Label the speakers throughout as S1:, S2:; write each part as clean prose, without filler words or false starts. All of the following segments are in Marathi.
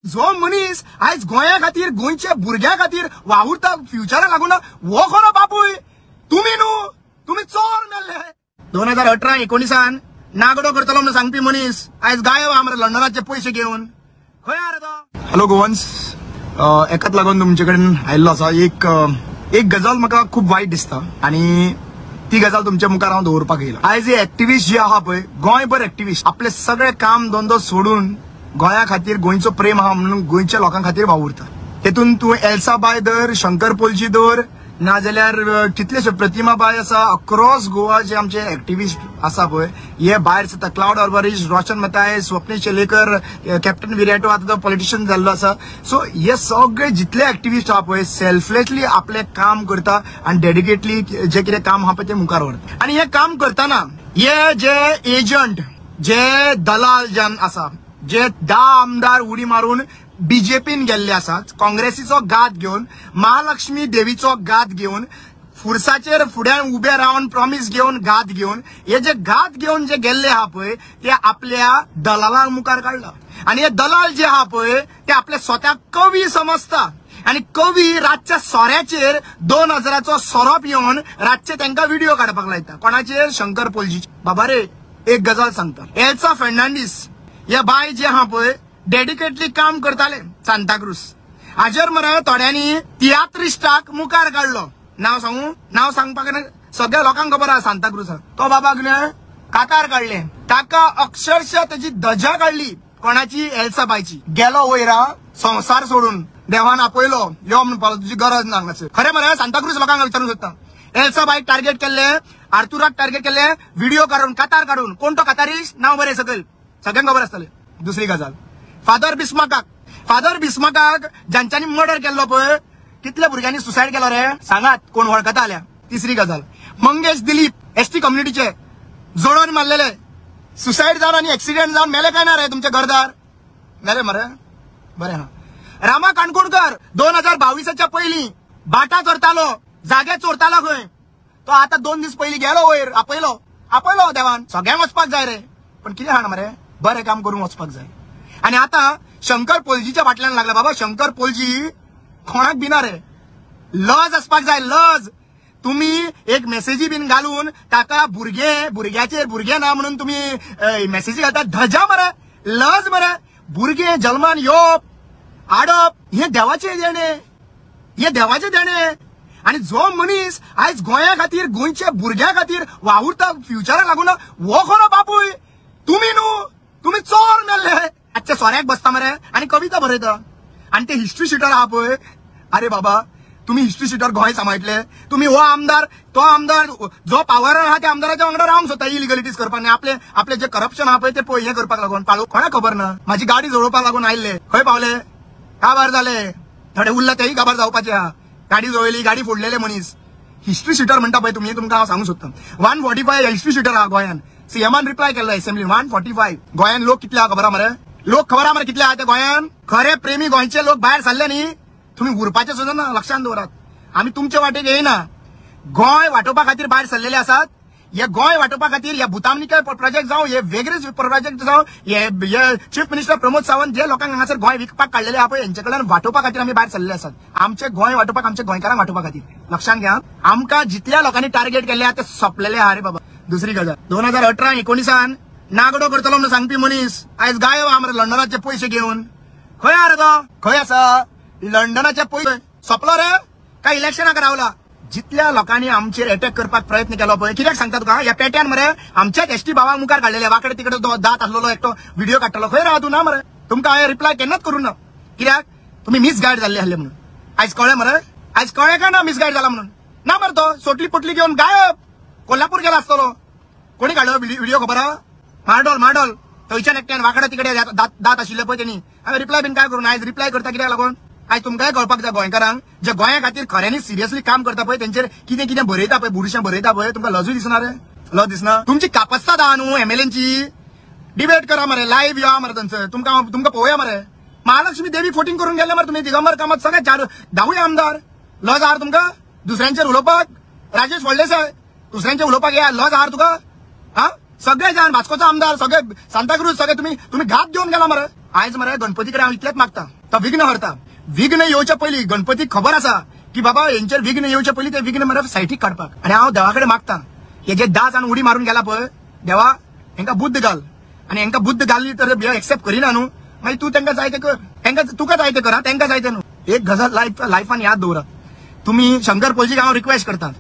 S1: जो मनीस आयज गोंया खातीर गोंयच्या भुरग्या खातीर वावुरता फ्युचरा लागून वो खरो बापूय तुम्ही न्हू, तुम्ही चोर मेल्ले. 2018-19 नागडो करतलो म्हणून सांगपी मनीस आयज गायब आहा मरे लंडनाचे पैसे घेऊन. खंय आहा रे तो? हॅलो गोवन्स, एकाच लागून तुमचे कडेन आयिल्लो आसा. एक गजाल म्हाका खूप वायट दिसता आणि ती गजाल तुमच्या मुखार हांव दवरपाक येयला. आयज एक्टिविस्ट जे आहा पळय, गोंयभर एक्टिविस्ट आपले सगळे काम धंदो सोडून गोंया खातीर गोंयचो प्रेम आहा म्हणून गोंयच्या लोकां खातीर वावुरता. तेतून तूं एल्साबाय धर, शंकर पोलजी धर, नाजाल्यार कितलेशे प्रतिमाबाई आसा. अक्रॉस गोवा जे आमचे एक्टिविस्ट आसा पळय, हे भायर सता क्लाउड ऑर्बरिश, रोशन मताय, स्वप्नील शेलेकर, कॅप्टन विराटो आता तो पॉलिटिशियन जाल्लो आसा. सो हे सगळे जितले एक्टिविस्ट आहा पळय सेल्फलेसली आपले काम करता आणि डेडिकेटली जे कितें काम आहा पळय ते मुखार व्हरता. आणि हे काम करताना हे जे एजंट, जे दलाल जन आसा, जे 10 आमदार उडी मारून बीजेपीन गेल्ले आसात, काँग्रेसीचो गात घेऊन, महालक्ष्मी देवीचो गात घेऊन, फुरसाचेर फुड्यान उभे रावन प्रॉमिस घेऊन गात घेऊन, हे जे गात घेऊन जे गेल्ले आहा पळय ते आपल्या दलालांक मुखार काढला. आणि हे दलाल जे आहा पळय ते आपले स्वतःक कवी समजता आणि कवी रातच्या सोऱ्याचेर 2000चो सोरोप येवन रातचे तांकां व्हिडिओ काडपाक लायता. कोणाचेर? शंकर पोलजी. बाबा रे, एक गजाल सांगता, एल्सा फेर्नांडीस हे बाय जे आहा पळय डेडिकेटली काम करताले सांताक्रूज. हाजेर मरे थोड्यांनी तियात्रिस्टाक मुखार काढलो. नाव सांगू? नाव सांगपाक सगळ्या लोकांक खबर आहा सांताक्रूजाक. तो बाबाक न्हय कातार काढले, ताका अक्षरशः त्याची धजा काढली. कोणाची? एल्साबाईची. गेलो वयरा संसार सोडून, देवान आपयलो यो म्हणून पावलो, तुझी गरज ना हांगासर. खरे मरे सांताक्रूज लोकांक विचारूंक सोदता. एल्साबाईक टार्गेट केल्ले, आर्थुराक टार्गेट केल्ले, व्हिडिओ काढून कातार काढून. कोण तो कातारीश? नाव बरें सकयल सगळ्यांक खबर आसतले. दुसरी गजाल, फादर बिस्माकाक ज्यांच्यानी मर्डर केल्लो पळय, कितल्या भुरग्यांनी सुसायड केलो रे सांगात, कोण वळखता आल्या. तिसरी गजाल, मंगेश दिलीप एसटी कम्युनिटीचे जोडोन मारलेले, सुसायड जावन आणि एक्सिडेंट जावन मेले काय ना रे तुमचे घरदार? मेले मरे, बरे हा. रामा काणकोणकर 2022च्या पयलीं बाटा चोरतालो, जागे चोरतालो खंय, तो आता 2 दीस पयलीं गेलो वयर, आपयलो देवान. सगळ्यांक वचपाक जाय रे, पण कितें हाण मरे, बरें काम करून वचपाक जाय. आणि आता शंकर पोलजीच्या फाटल्यान लागला. बाबा शंकर पोलजी कोणाक बिना रे, लज असपाक जाय, लज. तुम्ही एक मेसेजी बीन घालून ताका भुरग्याचेर ना म्हणून तुम्ही मेसेजी घालता. धजा मरे, लज मरे. भुरगे जल्मान येवप आडप हे देवाचे देणे. आणि जो मनीस आयज गोंया खातीर गोंयच्या भुरग्या खातीर वावुरता फ्युचरा लागून वो खरो बापूय तुम्ही न्हू, तुम्ही चोर मेल्ले. आजच्या सोऱ्याक बसता मरे आणि कविता बरयता. आणि ते हिस्ट्री शीटर आहा पळय, अरे बाबा तुम्ही हिस्ट्री शीटर गोंय सांबाळटले. तुम्ही हो आमदार तो आमदार जो पावर आहा त्या आमदाराच्या वांगडा रावंक सोदता इलिगलिटीज करपाक. आपले जे करप्शन आहा पळय ते हे करपाक लागून कोणाक खबर ना. माझी गाडी जोडोवपाक लागून आयिल्ले, खंय पावले, काबार जाले, थोडे उरला तेही काबार जावपाचे आहा. गाडी जोडली, गाडी फोडलेले मनीस. हिस्ट्री शीटर म्हणटा पळय तुम्ही, तुमकां हांव सांगू सोदता 145 हिस्ट्री शीटर आहा गोंयान. सीएमान रिप्लाय केला असेंब्लीन 145. गोंयान लोक कितले आहा खबर आहा मरे? लोक खबर आहा मरे कितले आहा ते गोंयान? खरे प्रेमी गोंयचे लोक भायर सरले न्ही. तुम्ही उरपाचे सुद्धा ना, लक्षात दवरात. आम्ही तुमच्या वाटेक येयना. गोंय वाटोवपा खातीर भायर सरलेले आसात. हे गोंय वाटोवपा खातीर हे भुतामनिके प्रोजेक्ट जावं, हे वेगळेच प्रोजेक्ट जावं, हे चीफ मिनिस्टर प्रमोद सावंत जे लोकांक हांगासर गोंय विकपाक काडलेले आहा पळय यांचे कडल्यान वाटोवपा खातीर आमी भायर सरलेले आसात. आमचे गोंय वाटोवपाक, आमच्या गोंयकारांक वाटोवपा खातीर. लक्षात घ्या, आमकां जितल्या लोकांनी टार्गेट केले ते सोंपलेले आहा रे बाबा. दुसरी गजाल, 2018-19 नागडो करतलो म्हणून सांगपी मनीस आयज गायब आहा मरे लंडनाचे पैसे घेऊन. खंय आहा रे तो? खंय आसा? लंडनाचे पैसे सोंपलो रे काय इलेक्शनाक रावला? जितल्या लोकांनी आमचेर अटॅक करपाक प्रयत्न केलो पळय, कित्याक सांगता तुका, या पेट्यान मरे आमच्याच एसटी भावाक मुखार काडलेले, वाकडे तिकडे दात आसलेलो एकटो व्हिडिओ काडटलो. खंय राव तू ना मरे? तुमकां हांवें रिप्लाय केन्नाच करूं ना. कित्याक? तुम्ही मिसगायड जाल्ले आसले म्हणून. आयज कळ्ळें मरे? आयज कळ्ळें काय ना मिसगायड जाला म्हणून? ना मरे, तो सोटली पोटली घेऊन गायब कोल्हापूर गेला आसतलो. कोणी काडलो व्हिडिओ खबर आहा? मार्डोल थंयच्यान एकट्यान वाकडे तिकडे दात आशिल्ले पळय तेणी. हांवें रिप्लाय बीन काय करून आयज रिप्लाय करता कित्याक लागून? आयज तुमकांय कळपाक जाय गोंयकारांक, जे गोंया खातीर खऱ्यांनी सिरियसली काम करता पळय तेंचेर कितें कितें बरयता पळय, बुरशें बरयता पळय, तुमकां लजूय दिसना रे? लज दिसना? तुमची कापस्ताद आहा न्हू एमएलएची, डिबेट करा मरे, लाईव्ह या मरे थंयसर, तुमकां पळोवया मरे. महालक्ष्मी देवी फोटिंग करून गेले मरे तुम्ही, दिगंबर कामत सगळे 10 आमदार. लज आहार तुमकां दुसऱ्यांचेर उलोवपाक? राजेश फळदेसाय दुसऱ्यांचे उलोवपाक या लज आहार तुका? हा, सगळे जाण भास्कोचा आमदार, सगळे सांताक्रूज, सगळे तुम्ही घात घेऊन गेला मरे. आयज मरे गणपती कडेन हांव इतलेंच मागता तो विघ्न हरता. विघ्न येवच्या पयलीं गणपतीक खबर आसा की बाबा हेंचेर विघ्न येवच्या पयलीं ते विघ्न मरे सायटीक काडपाक. आनी हांव देवा कडेन मागता हे जे दास आनी उडी मारून गेला पळय देवा हेंकां बुद्ध घाल. आनी हेंकां बुद्ध घाली तर एक्सेप्ट करिना न्हू मागीर तूं तेंकां जाय तें कर. तेंकां तुका जाय तें कर तेंकां जाय तें न्हू. एक गजाल लायफान याद दवरात. तुम्ही शंकर पळजीक हांव रिक्वेस्ट करता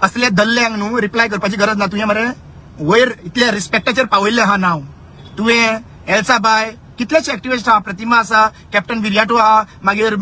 S1: असले दल्ल्यांक न्हू रिप्लाय करपाची गरज ना. तुवें मरे वयर इतल्या रिस्पेक्टाचेर पावयल्लें आहा नांव. तुवें एल्सा बाय कितलेशे एक्टिविस्ट आहा प्रतिमा आसा कॅप्टन विर्याटो आहा मागीर